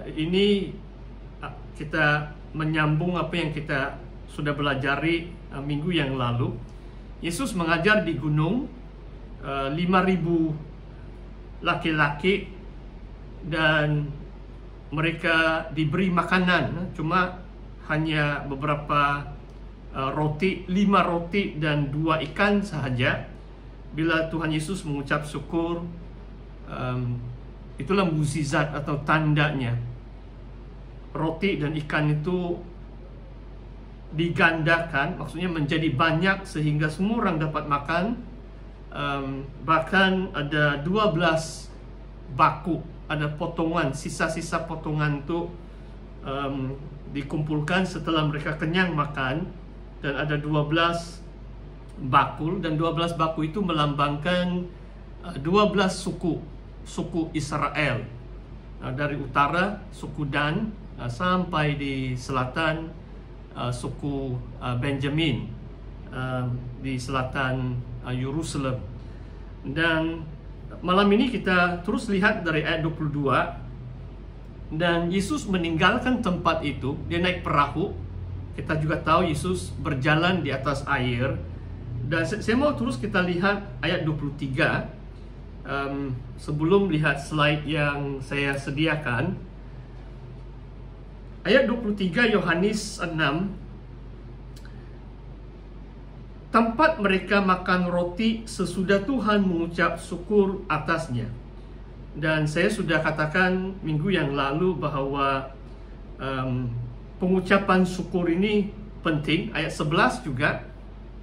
Ini kita menyambung apa yang kita sudah belajari minggu yang lalu. Yesus mengajar di gunung, 5.000 laki-laki, dan mereka diberi makanan cuma hanya beberapa roti, 5 roti dan 2 ikan sahaja. Bila Tuhan Yesus mengucap syukur, itulah mukjizat atau tandanya. Roti dan ikan itu digandakan, maksudnya menjadi banyak sehingga semua orang dapat makan. Bahkan ada 12 baku, ada potongan, sisa-sisa potongan itu dikumpulkan setelah mereka kenyang makan, dan ada 12 bakul, dan 12 baku itu melambangkan 12 suku Israel, dari utara suku Dan sampai di selatan suku Benjamin, di selatan Yerusalem. Dan malam ini kita terus lihat dari ayat 22. Dan Yesus meninggalkan tempat itu, dia naik perahu. Kita juga tahu Yesus berjalan di atas air. Dan saya mau terus kita lihat ayat 23. Sebelum lihat slide yang saya sediakan, ayat 23 Yohanes 6. Tempat mereka makan roti sesudah Tuhan mengucap syukur atasnya. Dan saya sudah katakan minggu yang lalu bahwa pengucapan syukur ini penting. Ayat 11 juga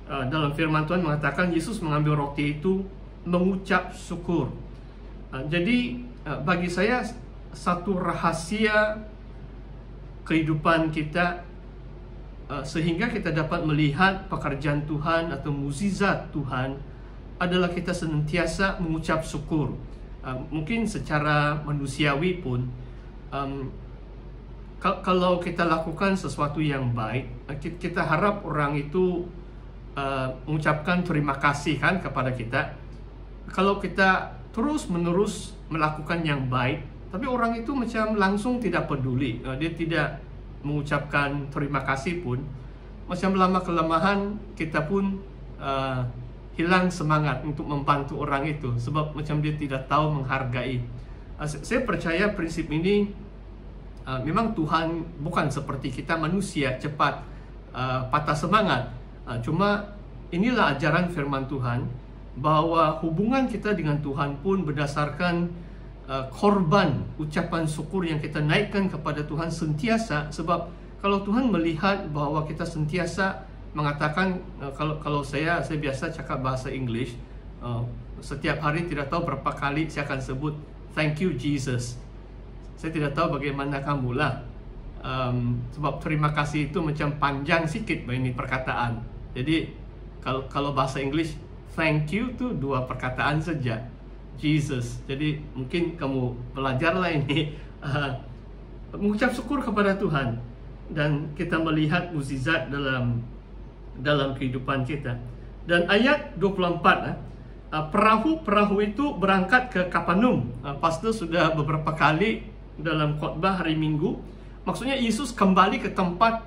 dalam firman Tuhan mengatakan Yesus mengambil roti itu mengucap syukur. Jadi bagi saya satu rahasia kehidupan kita, sehingga kita dapat melihat pekerjaan Tuhan atau mukjizat Tuhan, adalah kita senantiasa mengucap syukur. Mungkin secara manusiawi pun, kalau kita lakukan sesuatu yang baik, kita harap orang itu mengucapkan terima kasih kan kepada kita. Kalau kita terus menerus melakukan yang baik, tapi orang itu macam langsung tidak peduli, dia tidak mengucapkan terima kasih pun, macam lama kelemahan kita pun hilang semangat untuk membantu orang itu, sebab macam dia tidak tahu menghargai. Saya percaya prinsip ini, memang Tuhan bukan seperti kita manusia cepat patah semangat. Cuma inilah ajaran firman Tuhan, bahwa hubungan kita dengan Tuhan pun berdasarkan korban ucapan syukur yang kita naikkan kepada Tuhan sentiasa. Sebab kalau Tuhan melihat bahwa kita sentiasa mengatakan, kalau saya biasa cakap bahasa English, setiap hari tidak tahu berapa kali saya akan sebut thank you Jesus. Saya tidak tahu bagaimana kamu lah, sebab terima kasih itu macam panjang sikit ini perkataan. Jadi kalau bahasa English thank you itu 2 perkataan saja, Jesus. Jadi mungkin kamu belajarlah ini mengucap syukur kepada Tuhan, dan kita melihat mukjizat dalam kehidupan kita. Dan ayat 24, perahu itu berangkat ke Kapernaum. Pastor sudah beberapa kali dalam khotbah hari Minggu, maksudnya Yesus kembali ke tempat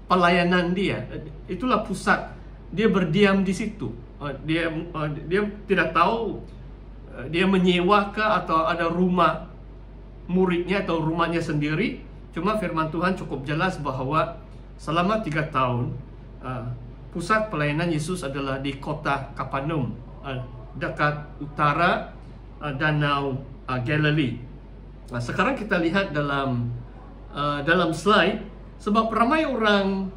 pelayanan dia. Itulah pusat dia berdiam di situ. Dia tidak tahu dia menyewa ke atau ada rumah muridnya atau rumahnya sendiri. Cuma firman Tuhan cukup jelas bahwa selama 3 tahun pusat pelayanan Yesus adalah di kota Kapernaum, dekat utara Danau Galilee. Sekarang kita lihat dalam slide, sebab ramai orang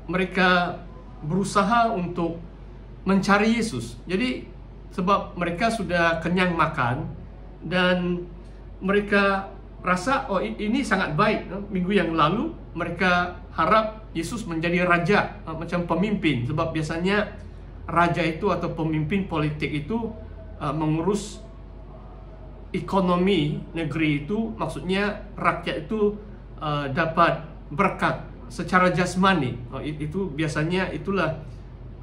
mereka berusaha untuk mencari Yesus. Jadi sebab mereka sudah kenyang makan, dan mereka rasa ini sangat baik. Minggu yang lalu mereka harap Yesus menjadi raja, macam pemimpin, sebab biasanya raja itu atau pemimpin politik itu mengurus ekonomi negeri itu, maksudnya rakyat itu dapat berkat secara jasmani. Itu biasanya itulah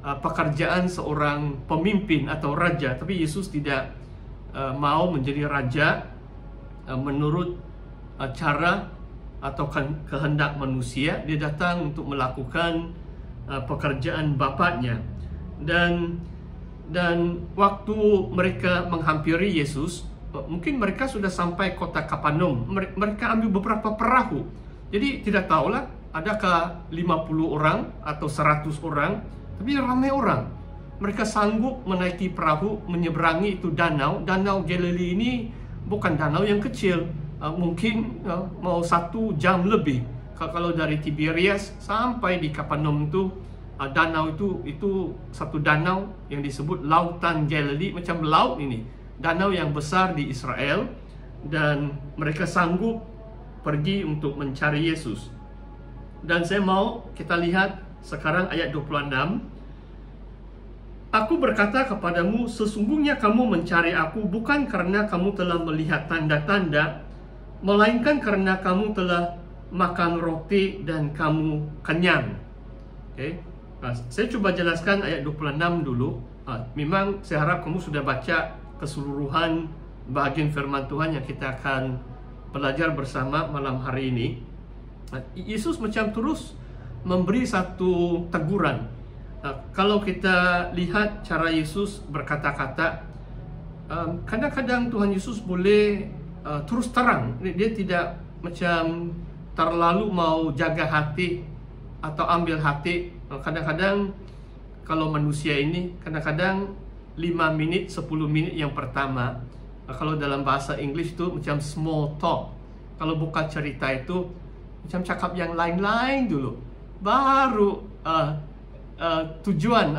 pekerjaan seorang pemimpin atau raja. Tapi Yesus tidak mau menjadi raja, menurut cara atau kehendak manusia. Dia datang untuk melakukan pekerjaan Bapaknya. Dan waktu mereka menghampiri Yesus, mungkin mereka sudah sampai kota Kapernaum. Mereka ambil beberapa perahu. Jadi tidak tahulah adakah 50 orang atau 100 orang, tapi ramai orang. Mereka sanggup menaiki perahu menyeberangi itu danau. Danau Galilea ini bukan danau yang kecil. Mungkin mau 1 jam lebih. Kalau dari Tiberias sampai di Kapernaum itu, danau itu satu danau yang disebut Lautan Galilea, macam laut ini, danau yang besar di Israel. Dan mereka sanggup pergi untuk mencari Yesus. Dan saya mau kita lihat sekarang ayat 26. Aku berkata kepadamu, sesungguhnya kamu mencari aku bukan karena kamu telah melihat tanda-tanda, melainkan karena kamu telah makan roti dan kamu kenyang. Okay. Saya coba jelaskan ayat 26 dulu. Memang saya harap kamu sudah baca keseluruhan bahagian firman Tuhan yang kita akan belajar bersama malam hari ini. Yesus macam terus memberi satu teguran. Kalau kita lihat cara Yesus berkata-kata, kadang-kadang Tuhan Yesus boleh terus terang. Dia tidak macam terlalu mau jaga hati atau ambil hati. Kadang-kadang kalau manusia ini, kadang-kadang 5 minit, 10 menit yang pertama, kalau dalam bahasa Inggris itu macam small talk. Kalau buka cerita itu macam cakap yang lain-lain dulu, baru tujuan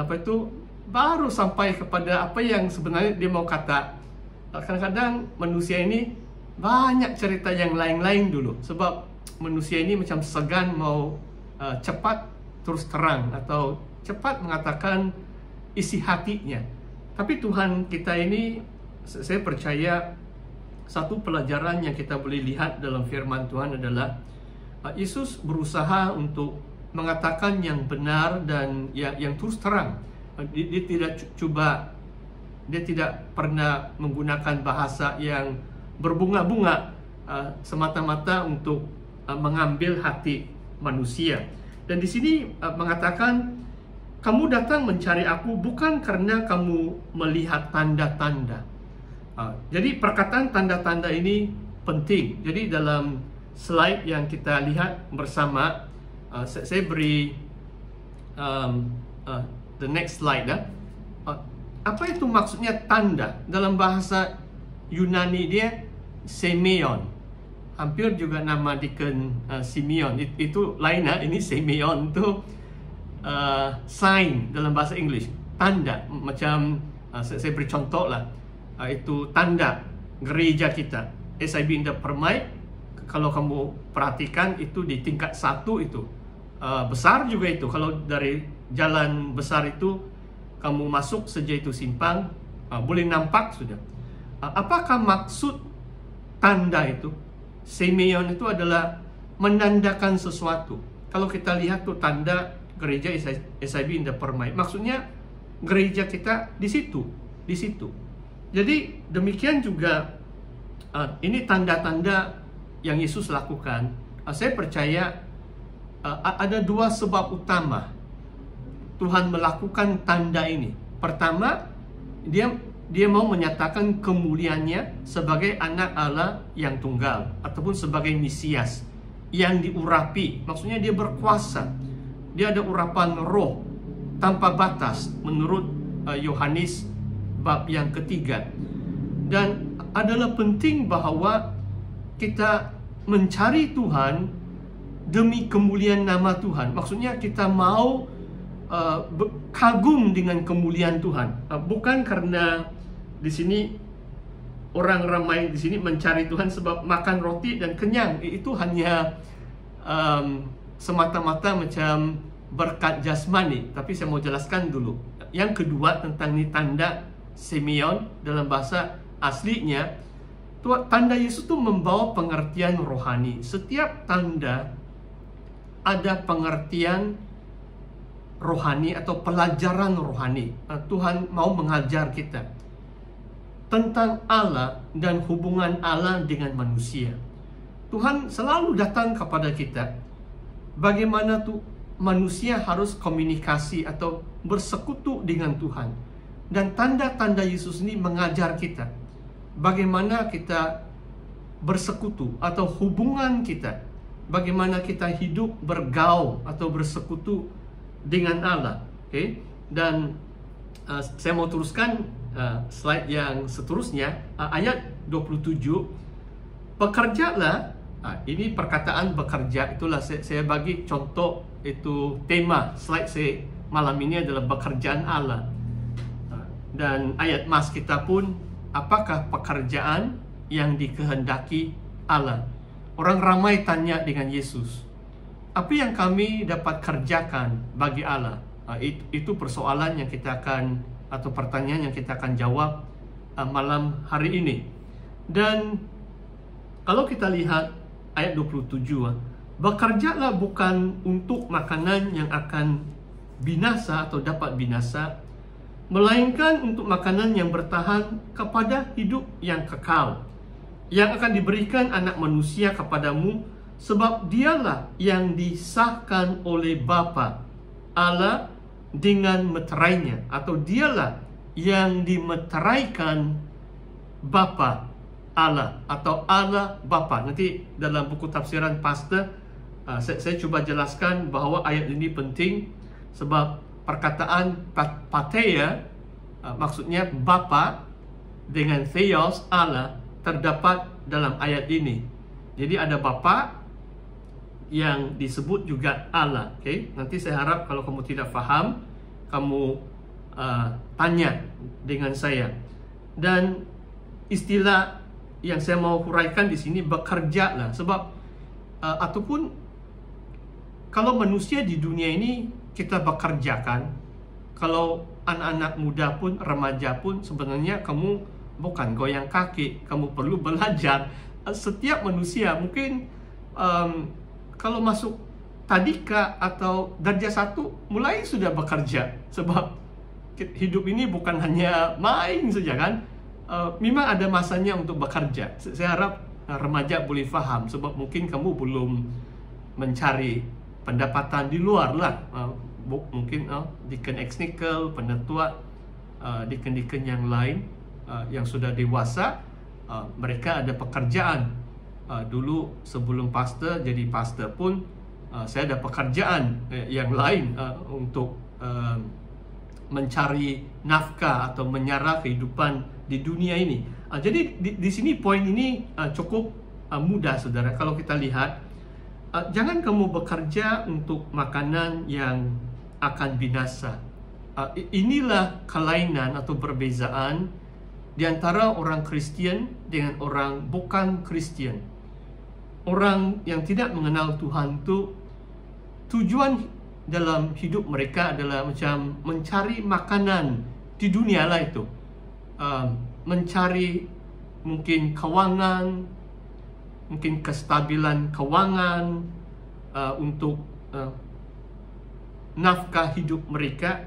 baru sampai kepada apa yang sebenarnya dia mau kata. Kadang-kadang manusia ini banyak cerita yang lain-lain dulu, sebab manusia ini macam segan mau cepat terus terang atau cepat mengatakan isi hatinya. Tapi Tuhan kita ini, saya percaya satu pelajaran yang kita boleh lihat dalam firman Tuhan adalah Yesus berusaha untuk mengatakan yang benar dan yang terus terang. Dia tidak pernah menggunakan bahasa yang berbunga-bunga semata-mata untuk mengambil hati manusia. Dan di sini mengatakan, kamu datang mencari aku bukan karena kamu melihat tanda-tanda. Jadi perkataan tanda-tanda ini penting. Jadi dalam slide yang kita lihat bersama, saya beri the next slide. Apa itu maksudnya tanda? Dalam bahasa Yunani dia semeion. Hampir juga nama Deacon Simeon itu lain. Ini semeion itu sign dalam bahasa English, tanda. Macam saya beri contoh lah, itu tanda gereja kita SIB Indah Permai. Kalau kamu perhatikan itu di tingkat 1 itu besar juga itu. Kalau dari jalan besar itu kamu masuk saja itu simpang, boleh nampak sudah. Apakah maksud tanda itu? Semeion itu adalah menandakan sesuatu. Kalau kita lihat tuh tanda gereja SIB Indah Permai, maksudnya gereja kita di situ. Jadi demikian juga ini tanda-tanda yang Yesus lakukan. Saya percaya ada 2 sebab utama Tuhan melakukan tanda ini. Pertama, dia mau menyatakan kemuliaannya sebagai anak Allah yang tunggal, ataupun sebagai Mesias yang diurapi. Maksudnya dia berkuasa. Dia ada urapan roh tanpa batas menurut Yohanes bab yang ketiga. Dan adalah penting bahwa kita mencari Tuhan demi kemuliaan nama Tuhan. Maksudnya kita mau kagum dengan kemuliaan Tuhan. Bukan karena di sini orang ramai di sini mencari Tuhan sebab makan roti dan kenyang. Itu hanya semata-mata macam berkat jasmani. Tapi saya mau jelaskan dulu. Yang kedua tentang ini tanda semeion dalam bahasa aslinya. Tanda Yesus itu membawa pengertian rohani. Setiap tanda ada pengertian rohani atau pelajaran rohani. Tuhan mau mengajar kita. tentang Allah dan hubungan Allah dengan manusia. Tuhan selalu datang kepada kita. Bagaimana tuh manusia harus komunikasi atau bersekutu dengan Tuhan. Dan tanda-tanda Yesus ini mengajar kita bagaimana kita bersekutu atau hubungan kita. Bagaimana kita hidup bergaul atau bersekutu dengan Allah. Okay? Dan saya mau teruskan slide yang seterusnya, ayat 27. Bekerjalah, ini perkataan bekerja, itulah saya bagi contoh, itu tema slide saya malam ini adalah pekerjaan Allah. Dan ayat mas kita pun, apakah pekerjaan yang dikehendaki Allah? Orang ramai tanya dengan Yesus, apa yang kami dapat kerjakan bagi Allah? Itu persoalan yang kita akan, atau pertanyaan yang kita akan jawab malam hari ini. Dan kalau kita lihat ayat 27, bekerjalah bukan untuk makanan yang akan binasa atau dapat binasa, melainkan untuk makanan yang bertahan kepada hidup yang kekal, yang akan diberikan anak manusia kepadamu, sebab dialah yang disahkan oleh Bapa Allah dengan meterainya, atau dialah yang dimeteraikan Bapa Allah, atau Allah Bapa. Nanti dalam buku tafsiran pastor saya coba jelaskan bahwa ayat ini penting, sebab perkataan pateia maksudnya Bapa dengan Theos Allah terdapat dalam ayat ini. Jadi ada Bapa yang disebut juga Allah. Okay? Nanti saya harap kalau kamu tidak faham, kamu tanya dengan saya. Dan istilah yang saya mau huraikan di sini, bekerjalah, sebab ataupun kalau manusia di dunia ini kita bekerjakan, kalau anak-anak muda pun, remaja pun, sebenarnya kamu bukan goyang kaki, kamu perlu belajar. Setiap manusia mungkin kalau masuk tadika atau darjah 1 mulai sudah bekerja, sebab hidup ini bukan hanya main saja kan. Memang ada masanya untuk bekerja. Saya harap remaja boleh faham, sebab mungkin kamu belum mencari pendapatan di luar lah. Mungkin deacon ex-nikel, penetua, deacon-deacon yang lain yang sudah dewasa, mereka ada pekerjaan. Dulu sebelum pastor jadi pastor pun saya ada pekerjaan yang lain untuk mencari nafkah atau menyara kehidupan di dunia ini. Jadi di sini poin ini cukup mudah, saudara. Kalau kita lihat, jangan kamu bekerja untuk makanan yang akan binasa. Inilah kelainan atau perbezaan di antara orang Kristen dengan orang bukan Kristen. Orang yang tidak mengenal Tuhan itu, tujuan dalam hidup mereka adalah macam mencari makanan di dunia lah itu. Mencari mungkin keuangan, mungkin kestabilan keuangan untuk nafkah hidup mereka.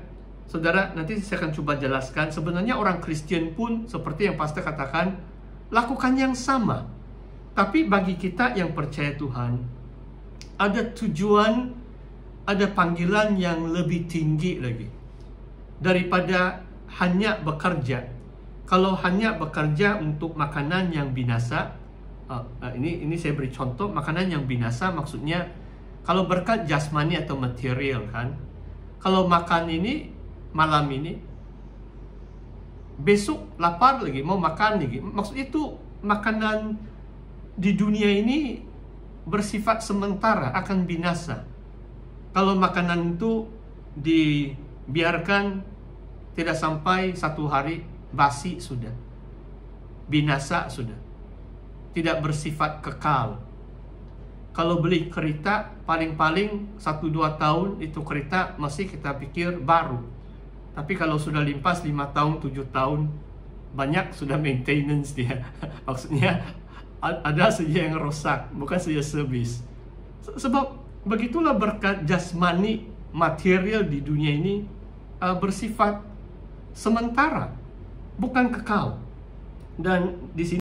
Saudara, nanti saya akan coba jelaskan. Sebenarnya orang Kristen pun seperti yang pastor katakan, lakukan yang sama. Tapi bagi kita yang percaya Tuhan, ada tujuan, ada panggilan yang lebih tinggi lagi daripada hanya bekerja. Kalau hanya bekerja untuk makanan yang binasa, ini saya beri contoh. Makanan yang binasa maksudnya kalau berkat jasmani atau material kan. Kalau makan ini malam ini, besok lapar lagi, mau makan lagi. Maksudnya itu makanan di dunia ini bersifat sementara, akan binasa. Kalau makanan itu dibiarkan tidak sampai 1 hari, basi sudah, binasa sudah, tidak bersifat kekal. Kalau beli kereta, paling-paling 1-2 tahun itu kereta masih kita pikir baru. Tapi kalau sudah limpas 5 tahun, 7 tahun, banyak sudah maintenance dia. Maksudnya ada saja yang rosak, bukan saja servis. Sebab begitulah berkat jasmani material di dunia ini bersifat sementara, bukan kekal. Dan di sini